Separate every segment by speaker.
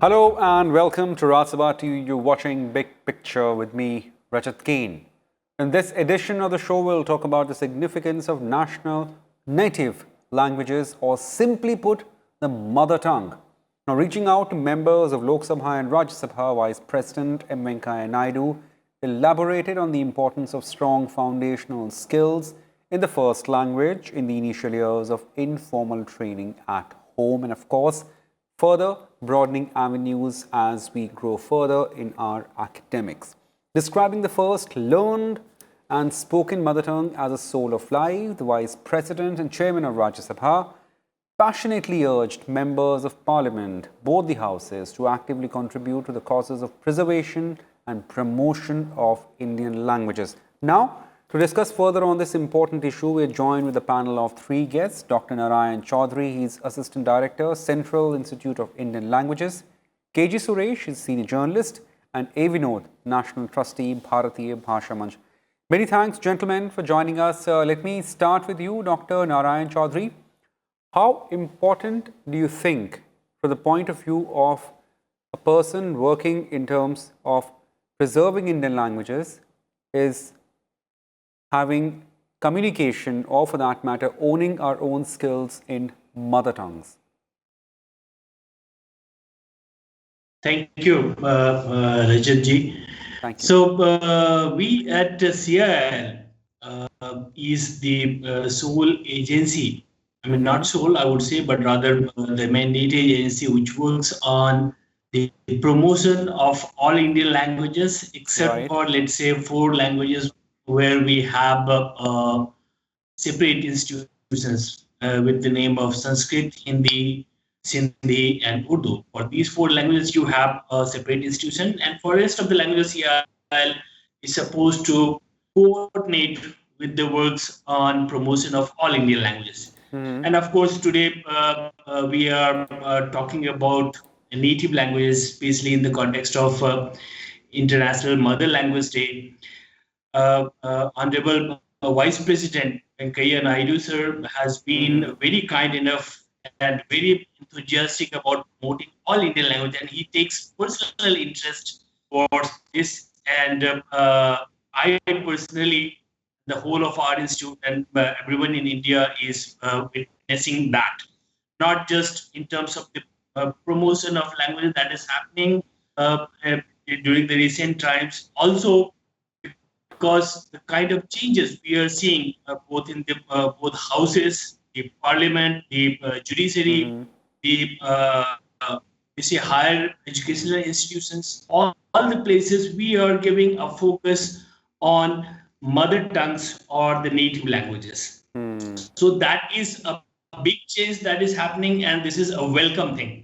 Speaker 1: Hello and welcome to Sabha. You're watching Big Picture with me, Rajat Kain. In this edition of the show, we'll talk about the significance of national native languages, or simply put, the mother tongue. Now, reaching out to members of Lok Sabha and Rajya Sabha, Vice President M Venkaiah Naidu elaborated on the importance of strong foundational skills in the first language in the initial years of informal training at home, and of course, further broadening avenues as we grow further in our academics. Describing the first learned and spoken mother tongue as a soul of life, the Vice President and Chairman of Rajya Sabha passionately urged members of Parliament, both the houses, to actively contribute to the causes of preservation and promotion of Indian languages. Now, to discuss further on this important issue, we are joined with a panel of three guests. Dr. Narayan Choudhary, he is Assistant Director, Central Institute of Indian Languages. KG Suresh is Senior Journalist. And A. Vinod, National Trustee, Bharatiya Bhasha Manch. Many thanks, gentlemen, for joining us. Let me start with you, Dr. Narayan Choudhary. How important do you think, from the point of view of a person working in terms of preserving Indian languages, is having communication, or for that matter, owning our own skills in mother tongues?
Speaker 2: Thank you, Rajat ji.
Speaker 1: Thank you.
Speaker 2: So we at CIL is the sole agency. I mean, not sole, I would say, but rather the mandated agency which works on the promotion of all Indian languages, except for, let's say, 4 languages where we have separate institutions with the name of Sanskrit, Hindi, Sindhi, and Urdu. For these 4 languages, you have a separate institution, and for the rest of the languages, CIL is supposed to coordinate with the works on promotion of all Indian languages. And of course, today we are talking about native languages, especially in the context of International Mother Language Day. Honorable Vice President M Venkaiah Naidu sir has been very kind enough and very enthusiastic about promoting all Indian language, and he takes personal interest towards this. And I personally, the whole of our institute and everyone in India is witnessing that, not just in terms of the promotion of language that is happening during the recent times, also because the kind of changes we are seeing both in the both houses, the parliament, the judiciary, the higher educational institutions, all the places we are giving a focus on mother tongues or the native languages. So that is a big change that is happening, and this is a welcome thing.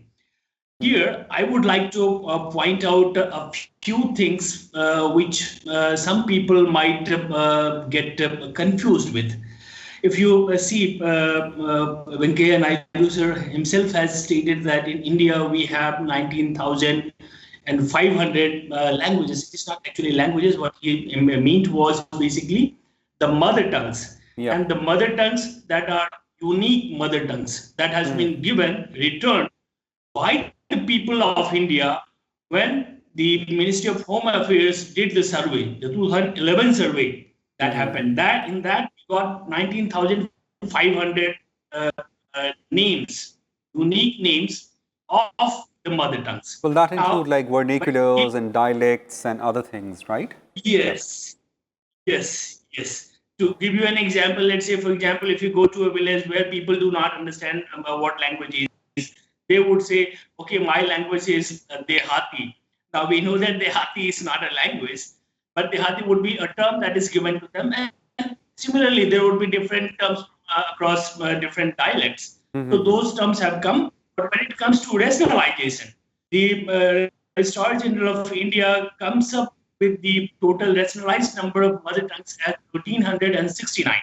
Speaker 2: Here, I would like to point out a few things which some people might get confused with. If you see, Venkaiah Naidu sir himself has stated that in India we have 19,500 languages. It's not actually languages. What he meant was basically the mother tongues. Yeah. And the mother tongues that are unique mother tongues that has been given, returned by the people of India when the Ministry of Home Affairs did the survey, the 2011 survey that happened. That in that we got 19,500 names, unique names of the mother tongues.
Speaker 1: Well, that include like vernaculars and dialects and other things, right?
Speaker 2: Yes, yes, yes. To give you an example, let's say, for example, if you go to a village where people do not understand what language is, they would say, okay, my language is Dehati. Now we know that Dehati is not a language, but Dehati would be a term that is given to them. And similarly, there would be different terms across different dialects. So those terms have come. But when it comes to rationalization, the Registrar General of India comes up with the total rationalized number of mother tongues at 1,369.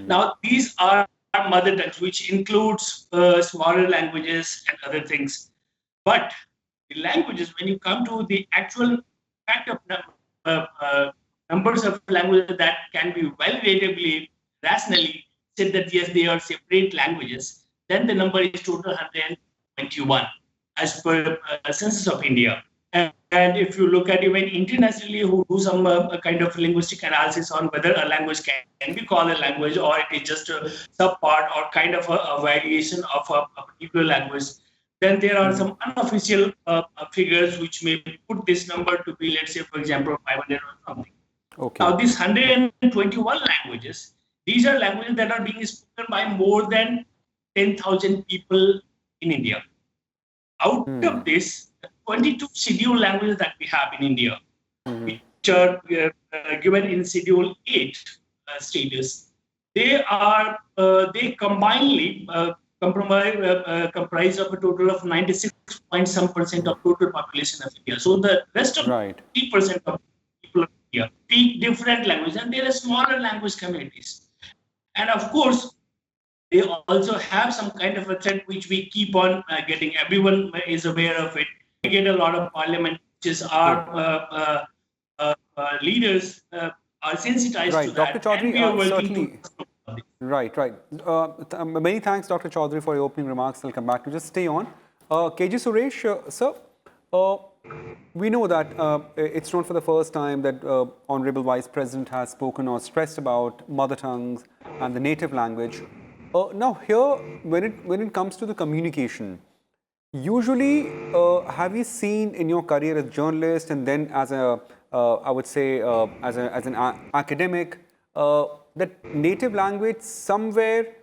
Speaker 2: Now, these are mother tongues, which includes smaller languages and other things. But the languages, when you come to the actual fact of numbers of languages that can be validatably, rationally said that yes, they are separate languages, then the number is total 121. as per Census of India. And if you look at even internationally, who do some kind of linguistic analysis on whether a language can be called a language or it is just a subpart or kind of a variation of a particular language, then there are some unofficial figures which may put this number to be, let's say, for example, 500 or something.
Speaker 1: Okay.
Speaker 2: Now, these 121 languages, these are languages that are being spoken by more than 10,000 people in India. Out of this, 22 scheduled languages that we have in India, which are given in Schedule 8 status, they are they combinedly comprise of a total of 96 point some percent of total population of India. So the rest of 3% of people of India speak different languages, and there are smaller language communities. And of course, they also have some kind of a threat which we keep on getting. Everyone is aware of it. We get a lot of parliament, which is our leaders are sensitized to that.
Speaker 1: Dr. Choudhary,
Speaker 2: and we are working
Speaker 1: certainly. Right. Many thanks, Dr. Choudhary, for your opening remarks. I'll come back to just stay on. KG Suresh, sir, we know that it's not for the first time that Honorable Vice President has spoken or stressed about mother tongues and the native language. Now here, when it comes to the communication, usually have you seen in your career as a journalist and then as a, I would say, as an academic, that native language somewhere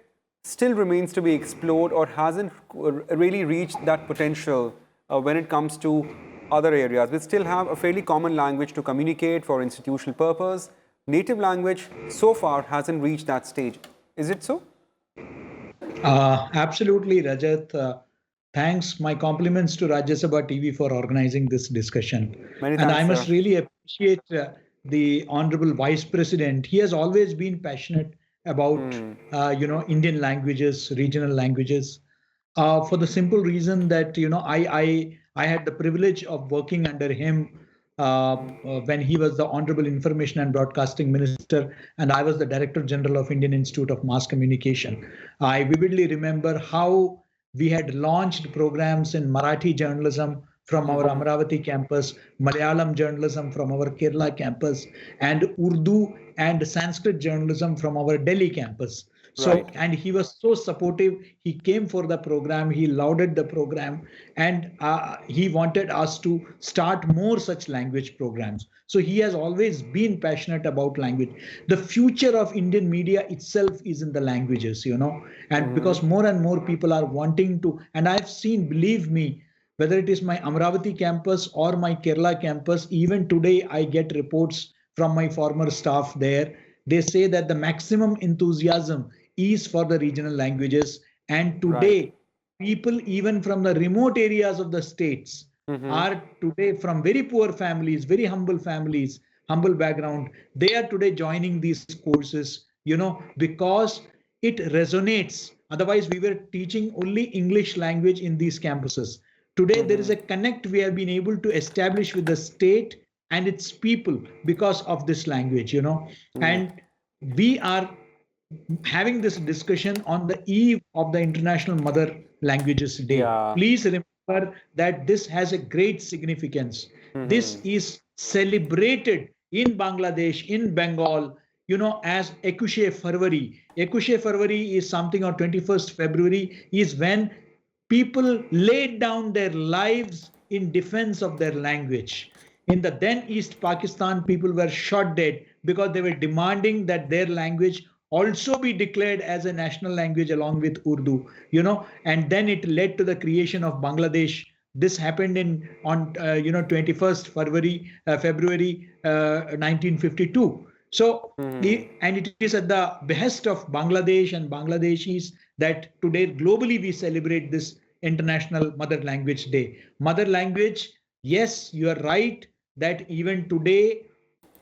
Speaker 1: still remains to be explored or hasn't really reached that potential when it comes to other areas? We still have a fairly common language to communicate for institutional purpose. Native language so far hasn't reached that stage. Is it so?
Speaker 3: Absolutely, Rajat. Thanks. My compliments to Rajya Sabha TV for organizing this discussion.
Speaker 1: Many thanks,
Speaker 3: I must
Speaker 1: sir.
Speaker 3: really appreciate the Honorable Vice President. He has always been passionate about, Indian languages, regional languages, for the simple reason that, I had the privilege of working under him when he was the Honorable Information and Broadcasting Minister, and I was the Director General of Indian Institute of Mass Communication. I vividly remember how we had launched programs in Marathi journalism from our Amravati campus, Malayalam journalism from our Kerala campus, and Urdu and Sanskrit journalism from our Delhi campus. So, and he was so supportive. He came for the program. He lauded the program, and he wanted us to start more such language programs. So he has always been passionate about language. The future of Indian media itself is in the languages, and because more and more people are wanting to, and I've seen, believe me, whether it is my Amravati campus or my Kerala campus, even today I get reports from my former staff there. They say that the maximum enthusiasm is for the regional languages. And today, people even from the remote areas of the states are today from very poor families, very humble families, humble background. They are today joining these courses, because it resonates. Otherwise, we were teaching only English language in these campuses. Today, there is a connect we have been able to establish with the state and its people because of this language, and we are having this discussion on the eve of the International Mother Languages Day. Please remember that this has a great significance. This is celebrated in Bangladesh, in Bengal, as 21 February. 21 February is something, or 21st February is when people laid down their lives in defense of their language. In the then East Pakistan, people were shot dead because they were demanding that their language also be declared as a national language along with Urdu, and then it led to the creation of Bangladesh. This happened on 21st February 1952. So, and it is at the behest of Bangladesh and Bangladeshis that today globally we celebrate this International Mother Language Day. Mother language, yes, you are right that even today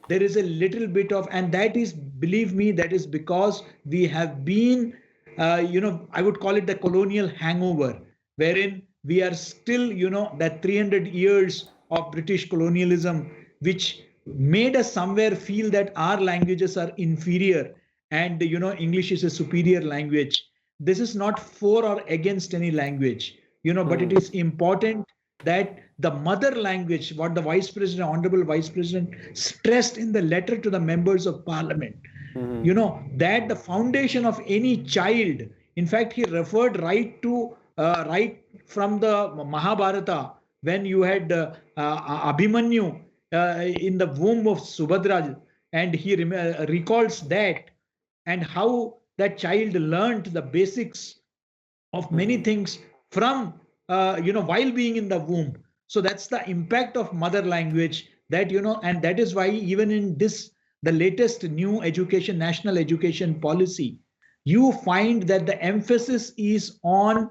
Speaker 3: there is a little bit of, and that is, believe me, that is because we have been, I would call it the colonial hangover, wherein we are still, that 300 years of British colonialism, which made us somewhere feel that our languages are inferior and, English is a superior language. This is not for or against any language. but it is important that the mother language, what the Vice President, Honorable Vice President, stressed in the letter to the members of Parliament, that the foundation of any child, in fact, he referred right from the Mahabharata, when you had Abhimanyu in the womb of Subhadra, and he recalls that, and how that child learned the basics of many things from while being in the womb. So that's the impact of mother language, that and that is why even in this, the latest new education, national education policy, you find that the emphasis is on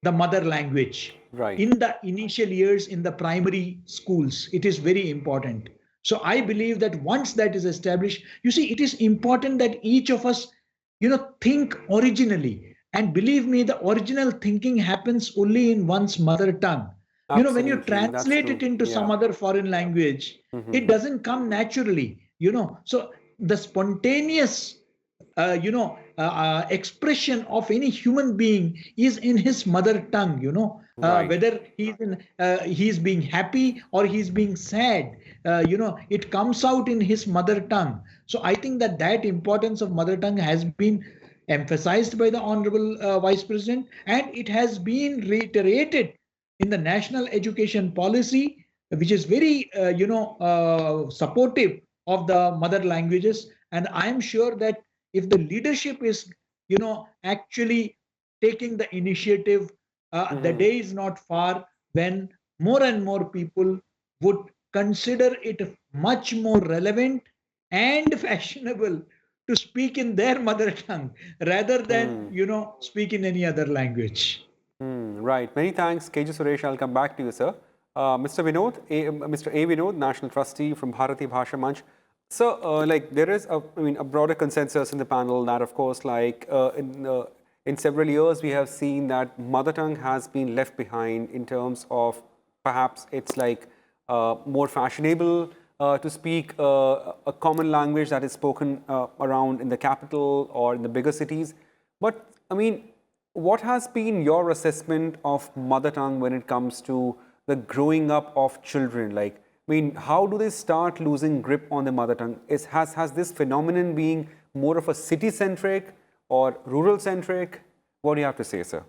Speaker 3: the mother language.
Speaker 1: Right.
Speaker 3: In the initial years in the primary schools, it is very important. So I believe that once that is established, you see, it is important that each of us think originally. And believe me, the original thinking happens only in one's mother tongue. When you
Speaker 1: Absolutely, that's
Speaker 3: translate
Speaker 1: true.
Speaker 3: it into some
Speaker 1: Yeah.
Speaker 3: other foreign language, it doesn't come naturally. So the spontaneous expression of any human being is in his mother tongue.
Speaker 1: Right.
Speaker 3: Whether he's being happy or he's being sad, it comes out in his mother tongue. So I think that importance of mother tongue has been emphasized by the Honorable Vice President, and it has been reiterated in the national education policy, which is very supportive of the mother languages. And I am sure that if the leadership is actually taking the initiative, the day is not far when more and more people would consider it much more relevant and fashionable to speak in their mother tongue rather than speak in any other language.
Speaker 1: Right. Many thanks, KJ Suresh. I'll come back to you, sir. Mr. A. Vinod, National Trustee from Bharati Bhasha Manch. So, there is a broader consensus in the panel that, of course, in several years, we have seen that mother tongue has been left behind in terms of perhaps it's more fashionable to speak a common language that is spoken around in the capital or in the bigger cities. But, what has been your assessment of mother tongue when it comes to the growing up of children? How do they start losing grip on the mother tongue? Has this phenomenon being more of a city-centric or rural-centric? What do you have to say, sir?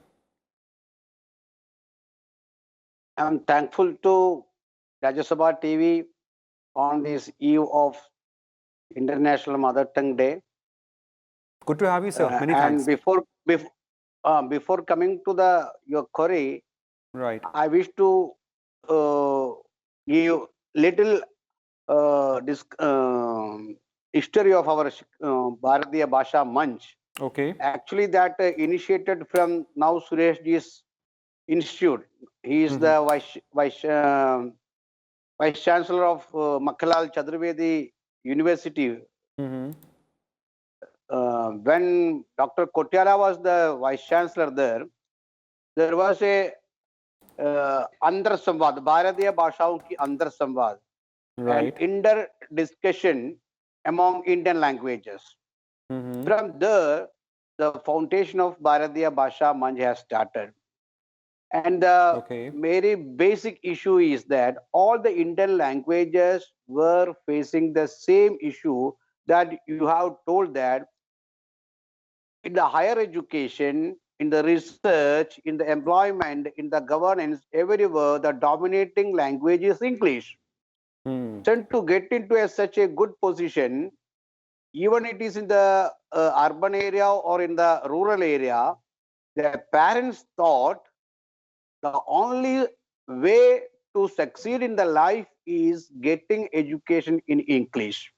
Speaker 4: I'm thankful to Rajya Sabha TV on this eve of International Mother Tongue Day.
Speaker 1: Good to have you, sir. Many
Speaker 4: and
Speaker 1: thanks.
Speaker 4: before coming to your query,
Speaker 1: Right.
Speaker 4: I wish to give little history of our Bharatiya Bhasha Manch.
Speaker 1: Okay.
Speaker 4: Actually, that initiated from now Sureshji's institute. He is the vice chancellor of Makhalal Chaturvedi University. When Dr. Kotyala was the vice chancellor there was a Andar Samvad, Bharatiya Bhashaon ki Andar Samvad,
Speaker 1: Right.
Speaker 4: and inter discussion among Indian languages. From there, the foundation of Bharatiya Bhasha Manch has started. And the very basic issue is that all the Indian languages were facing the same issue that you have told, that in the higher education, in the research, in the employment, in the governance, everywhere the dominating language is English. So to get into such a good position, even it is in the urban area or in the rural area, the parents thought the only way to succeed in the life is getting education in English.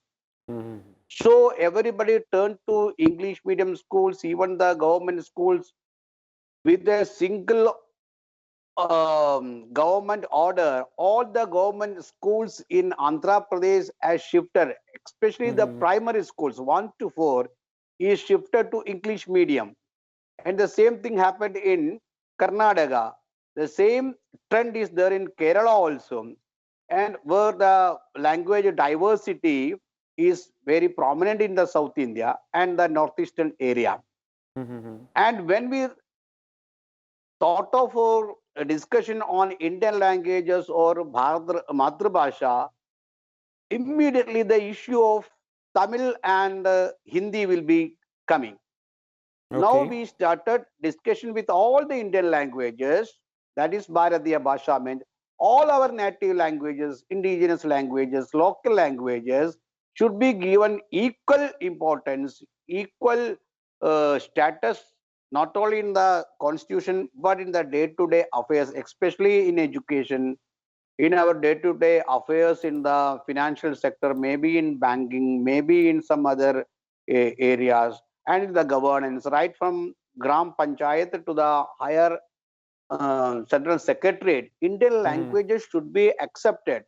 Speaker 4: So everybody turned to English medium schools, even the government schools, with a single government order. All the government schools in Andhra Pradesh has shifted, especially the primary schools 1 to 4 is shifted to English medium. And the same thing happened in Karnataka. The same trend is there in Kerala also, and where the language diversity is very prominent in the South India and the northeastern area. And when we thought of discussion on Indian languages or Matrabhasha, immediately the issue of Tamil and Hindi will be coming. Now
Speaker 1: Okay.
Speaker 4: we started discussion with all the Indian languages, that is Bharatiya Bhasha meant all our native languages, indigenous languages, local languages should be given equal importance, equal status, not only in the constitution, but in the day-to-day affairs, especially in education, in our day-to-day affairs in the financial sector, maybe in banking, maybe in some other areas, and in the governance, right from Gram Panchayat to the higher central secretariat, Indian languages should be accepted.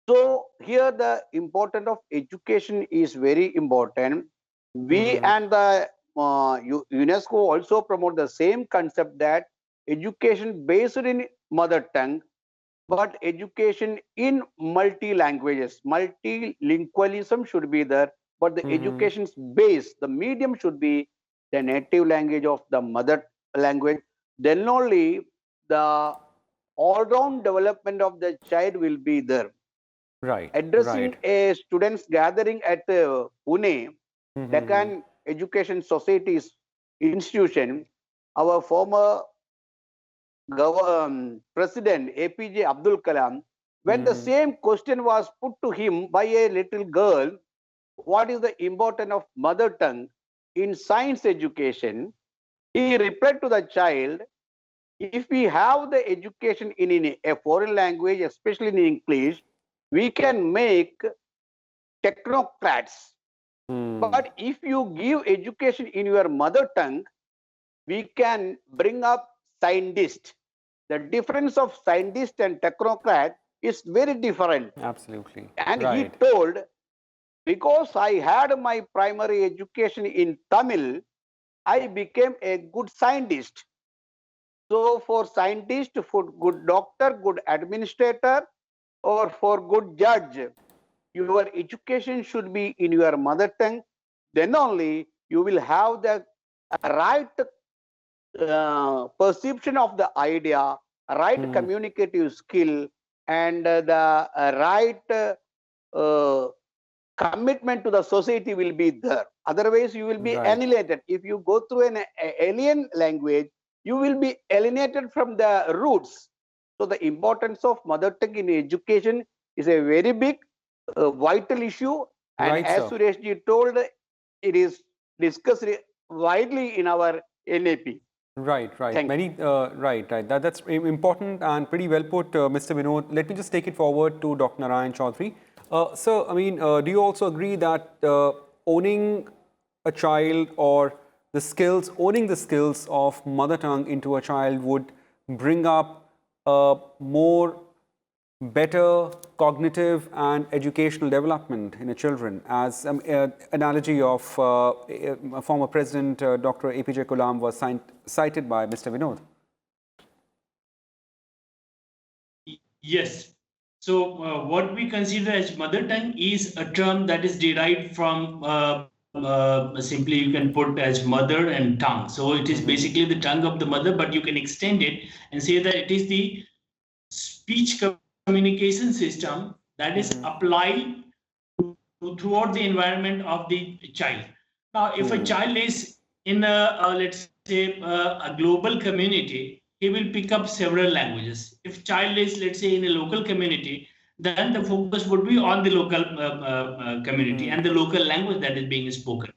Speaker 4: So here the importance of education is very important. We and the UNESCO also promote the same concept that education based in mother tongue, but education in multi languages, multilingualism should be there, but the education's base, the medium should be the native language of the mother language. Then only the all-round development of the child will be there.
Speaker 1: Right.
Speaker 4: Addressing
Speaker 1: Right.
Speaker 4: a students gathering at Pune, Deccan Education Society's institution, our former President APJ Abdul Kalam, when the same question was put to him by a little girl, what is the importance of mother tongue in science education, he replied to the child, if we have the education in a foreign language, especially in English, we can make technocrats. But if you give education in your mother tongue, we can bring up scientists. The difference of scientist and technocrat is very different.
Speaker 1: Absolutely.
Speaker 4: And he
Speaker 1: Right.
Speaker 4: told, because I had my primary education in Tamil, I became a good scientist. So for scientist, for good doctor, good administrator, or for good judge, your education should be in your mother tongue. Then only you will have the right perception of the idea, right communicative skill, and the right commitment to the society will be there. Otherwise, you will be
Speaker 1: Right.
Speaker 4: alienated. If you go through an alien language, you will be alienated from the roots. So the importance of mother tongue in education is a very big, vital issue. And
Speaker 1: Right,
Speaker 4: as
Speaker 1: sir.
Speaker 4: Suresh ji told, it is discussed widely in our NAP.
Speaker 1: Right, right.
Speaker 4: Thank
Speaker 1: Many, right, right. That's important and pretty well put, Mr. Vinod. Let me just take it forward to Dr. Narayan Choudhary. Sir, I mean, do you also agree that owning a child or the skills, owning the skills of mother tongue into a child would bring up more better cognitive and educational development in the children, as an analogy of former President Dr. APJ Kalam was cited by Mr. Vinod.
Speaker 2: Yes. So what we consider as mother tongue is a term that is derived from simply you can put as mother and tongue. So it is basically the tongue of the mother, but you can extend it and say that it is the speech communication system that is applied throughout the environment of the child. Now, if a child is in a let's say a global community, he will pick up several languages. If child is, let's say, in a local community, then the focus would be on the local community and the local language that is being spoken.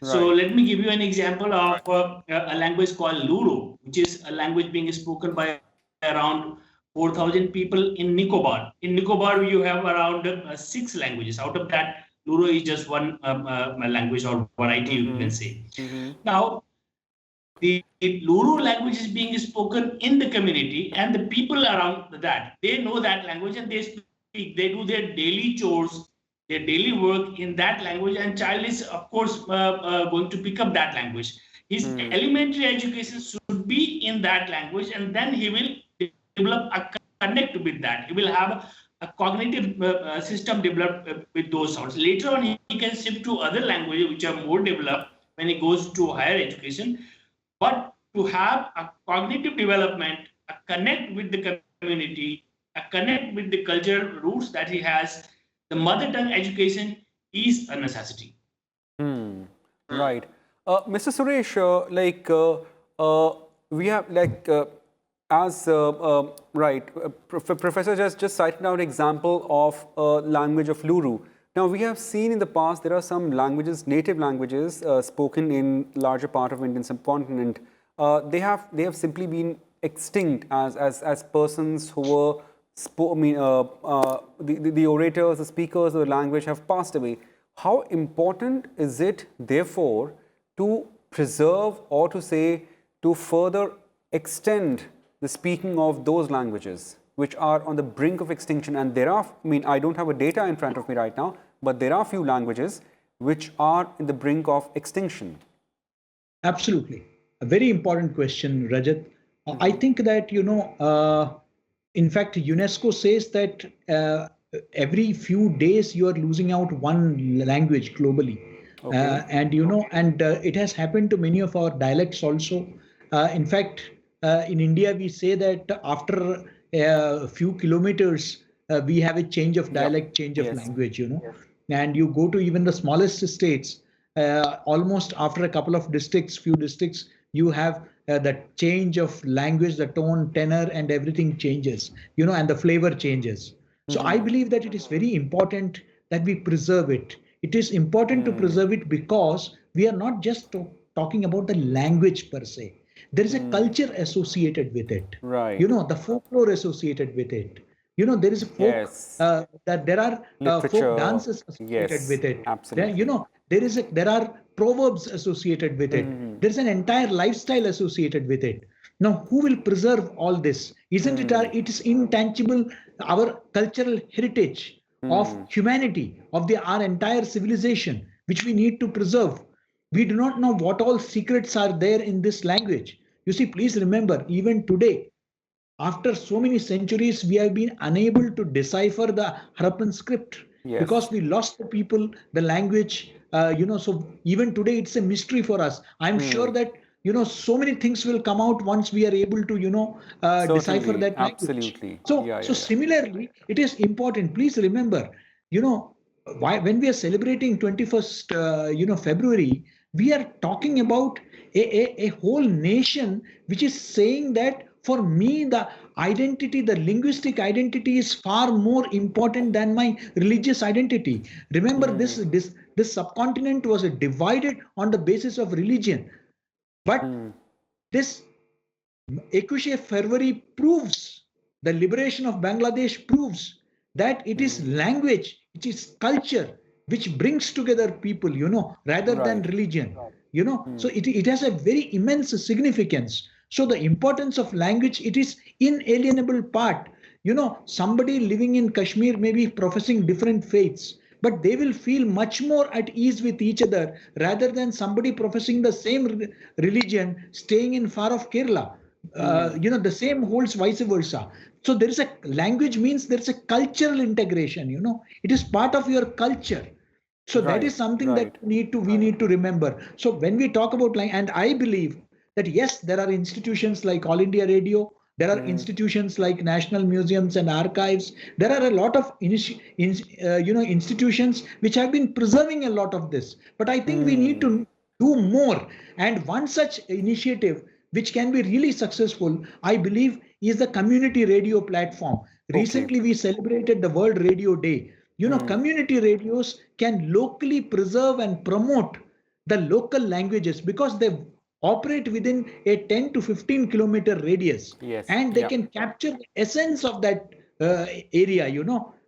Speaker 2: So let me give you an example of a language called Luro, which is a language being spoken by around 4,000 people in Nicobar. In Nicobar, you have around 6 languages. Out of that, Luro is just one language or variety, you can say. Now, the Luru language is being spoken in the community, and the people around that, they know that language and they speak. They do their daily chores, their daily work in that language, and child is, of course, going to pick up that language. His elementary education should be in that language, and then he will develop a connect with that. He will have a cognitive system developed with those sounds. Later on, he can shift to other languages which are more developed when he goes to higher education. But to have a cognitive development, a connect with the community, a connect with the cultural roots that he has, the mother tongue education is a necessity.
Speaker 1: Right. Mr. Suresh, we have Professor just cited out an example of language of Luru. Now, we have seen in the past there are some languages, native languages spoken in larger part of Indian subcontinent. They have simply been extinct as persons who were the orators, the speakers of the language have passed away. How important is it, therefore, to preserve or to further extend the speaking of those languages which are on the brink of extinction? And there are, I don't have a data in front of me right now, but there are few languages which are in the brink of extinction.
Speaker 3: Absolutely. A very important question, Rajat. I think that, in fact, UNESCO says that every few days you are losing out one language globally. Okay. It has happened to many of our dialects also. In fact, in India, we say that after a few kilometers, we have a change of dialect, change of language, and you go to even the smallest states, almost after a couple of few districts, you have the change of language, the tone, tenor, and everything changes, and the flavor changes. So I believe that it is very important that we preserve it. It is important to preserve it because we are not just talking about the language per se. There is a culture associated with it.
Speaker 1: Right.
Speaker 3: The folklore associated with it. There is a folk, that there are folk dances associated with it.
Speaker 1: Absolutely.
Speaker 3: There are proverbs associated with it. There's an entire lifestyle associated with it. Now, who will preserve all this? Isn't it? It is intangible, our cultural heritage of humanity, of our entire civilization, which we need to preserve. We do not know what all secrets are there in this language. You see, please remember, even today, after so many centuries, we have been unable to decipher the Harappan script because we lost the people, the language. So even today, it's a mystery for us. I'm sure that so many things will come out once we are able to decipher that language.
Speaker 1: Absolutely.
Speaker 3: So similarly, it is important. Please remember, when we are celebrating 21st February, we are talking about a whole nation which is saying that, for me, the identity, the linguistic identity is far more important than my religious identity. Remember, this subcontinent was divided on the basis of religion. But this 21st February proves, the liberation of Bangladesh proves that it is language, it is culture, which brings together people, rather than religion. So it has a very immense significance. So the importance of language, it is inalienable part. Somebody living in Kashmir may be professing different faiths, but they will feel much more at ease with each other rather than somebody professing the same religion staying in far off Kerala. The same holds vice versa. So there is a language means there is a cultural integration. It is part of your culture. So that is something that we need to remember. So when we talk about language, and I believe that yes, there are institutions like All India Radio, there are institutions like National Museums and Archives. There are a lot of institutions which have been preserving a lot of this. But I think we need to do more. And one such initiative which can be really successful, I believe, is the community radio platform. Recently, we celebrated the World Radio Day. Community radios can locally preserve and promote the local languages because they operate within a 10 to 15 kilometer radius, and they can capture the essence of that area,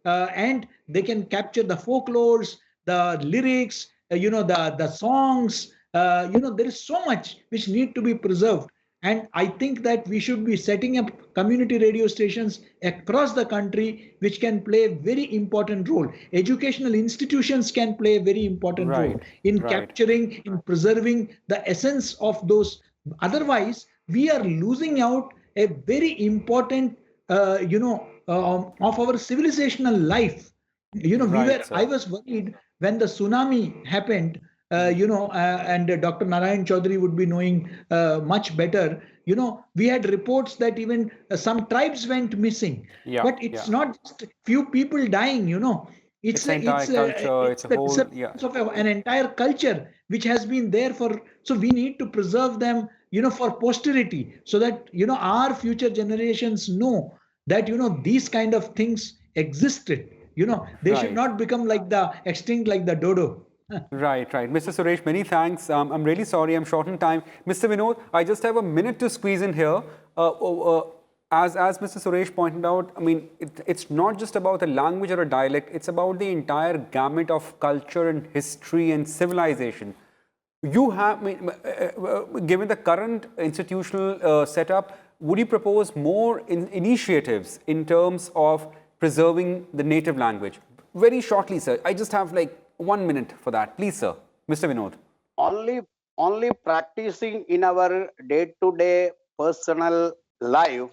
Speaker 3: and they can capture the folklores, the lyrics, the songs. There is so much which need to be preserved. And I think that we should be setting up community radio stations across the country, which can play a very important role. Educational institutions can play a very important role in capturing, in preserving the essence of those. Otherwise, we are losing out a very important, of our civilizational life. I was worried when the tsunami happened. and Dr. Narayan Choudhary would be knowing much better. We had reports that even some tribes went missing.
Speaker 1: Yeah,
Speaker 3: But it's not just few people dying.
Speaker 1: It's the entire culture, it's
Speaker 3: it's
Speaker 1: a
Speaker 3: the
Speaker 1: whole, yeah.
Speaker 3: disappearance of an entire culture which has been there for. So we need to preserve them, for posterity, so that our future generations know that these kind of things existed. They should
Speaker 1: Right.
Speaker 3: not become like the extinct, like the dodo.
Speaker 1: Right. Mr. Suresh, many thanks. I'm really sorry, I'm short on time. Mr. Vinod, I just have a minute to squeeze in here. As Mr. Suresh pointed out, I mean, it's not just about a language or a dialect, it's about the entire gamut of culture and history and civilization. You have, given the current institutional setup, would you propose more initiatives in terms of preserving the native language? Very shortly, sir. I just have like 1 minute for that. Please, sir. Mr. Vinod.
Speaker 4: Only practicing in our day-to-day personal life,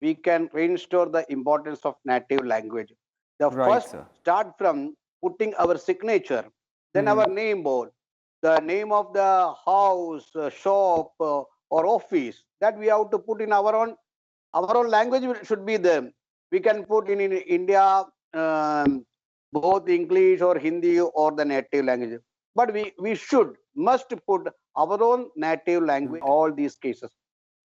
Speaker 4: we can restore the importance of native language. The
Speaker 1: Right,
Speaker 4: first
Speaker 1: sir.
Speaker 4: start from putting our signature, then our name board, the name of the house, shop, or office, that we have to put in our own language should be there. We can put in India both English or Hindi or the native language. But we must put our own native language in all these cases.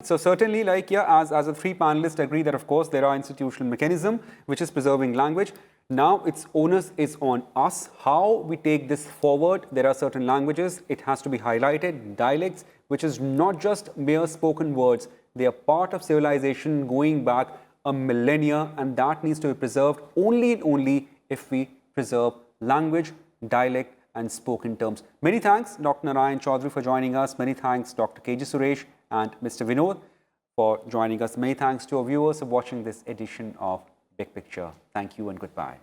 Speaker 1: So certainly, like, yeah, as the three panelists agree that, of course, there are institutional mechanism which is preserving language. Now, its onus is on us, how we take this forward. There are certain languages, it has to be highlighted, dialects, which is not just mere spoken words. They are part of civilization going back a millennia, and that needs to be preserved only and only if we preserve language, dialect, and spoken terms. Many thanks, Dr. Narayan Choudhary, for joining us. Many thanks, Dr. KG Suresh and Mr. Vinod, for joining us. Many thanks to our viewers for watching this edition of Big Picture. Thank you and goodbye.